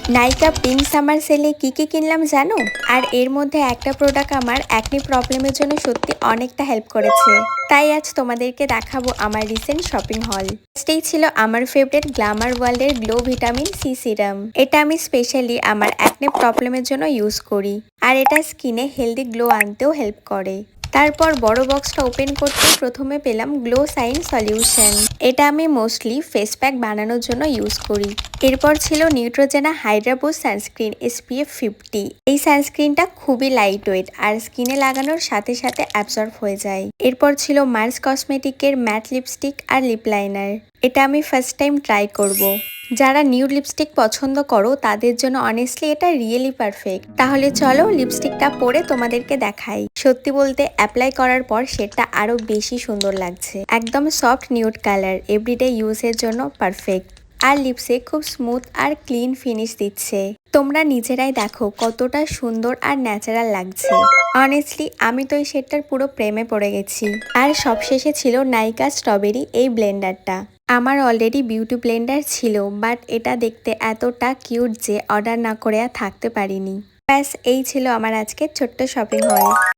নাইকা pink summer সেলে কি কিনলাম জানো? আর এর মধ্যে একটা প্রোডাক্ট আমার অ্যাকনি প্রবলেমের জন্য সত্যি অনেকটা হেল্প করেছে। তাই আজ তোমাদেরকে দেখাবো আমার রিসেন্ট শপিং হল। ফার্স্টেই ছিল আমার ফেভারিট গ্ল্যামার ওয়ার্ল্ডের গ্লো ভিটামিন সি সিরাম। এটা আমি স্পেশালি আমার অ্যাকনি প্রবলেমের জন্য ইউজ করি। আর এটা স্কিনে হেলদি গ্লো আনতেও হেল্প করে। তারপর বড় বক্সটা ওপেন করতে প্রথমে পেলাম গ্লো সাইন সলিউশন। এটা আমি মোস্টলি ফেস প্যাক বানানোর জন্য ইউজ করি। এরপর ছিল নিউট্রোজেনা হাইড্রা বুস্ট সানস্ক্রিন SPF 50। এই সানস্ক্রিনটা খুবই লাইট ওয়েট আর স্কিনে লাগানোর সাথে সাথে অ্যাবজর্ব হয়ে যায়। এরপর ছিল মার্স কসমেটিকের ম্যাট লিপস্টিক আর লিপ লাইনার। এটা আমি ফার্স্ট টাইম ট্রাই করব। যারা নিউড লিপস্টিক পছন্দ করো তাদের জন্য অনেস্টলি এটা রিয়েলি পারফেক্ট। তাহলে চলো লিপস্টিকটা পরে তোমাদেরকে দেখাই। সত্যি বলতে অ্যাপ্লাই করার পর সেটা আরো বেশি সুন্দর লাগছে। একদম সফট নিউড কালার, এভরিডে ইউজের জন্য পারফেক্ট। আর লিপসে খুব স্মুথ আর ক্লিন ফিনিশ দিচ্ছে। তোমরা নিজেরাই দেখো কতটা সুন্দর আর ন্যাচারাল লাগছে। অনেস্টলি আমি তো এই শেডটার পুরো প্রেমে পড়ে গেছি। আর সবশেষে ছিল নাইকা স্ট্রবেরি এই ব্লেন্ডারটা। আমার অলরেডি বিউটি ব্লেন্ডার ছিল, বাট এটা দেখতে এতটা কিউট যে অর্ডার না করে আর থাকতে পারিনি। ব্যাস এই ছিল আমার আজকের ছোট্ট শপিং হল।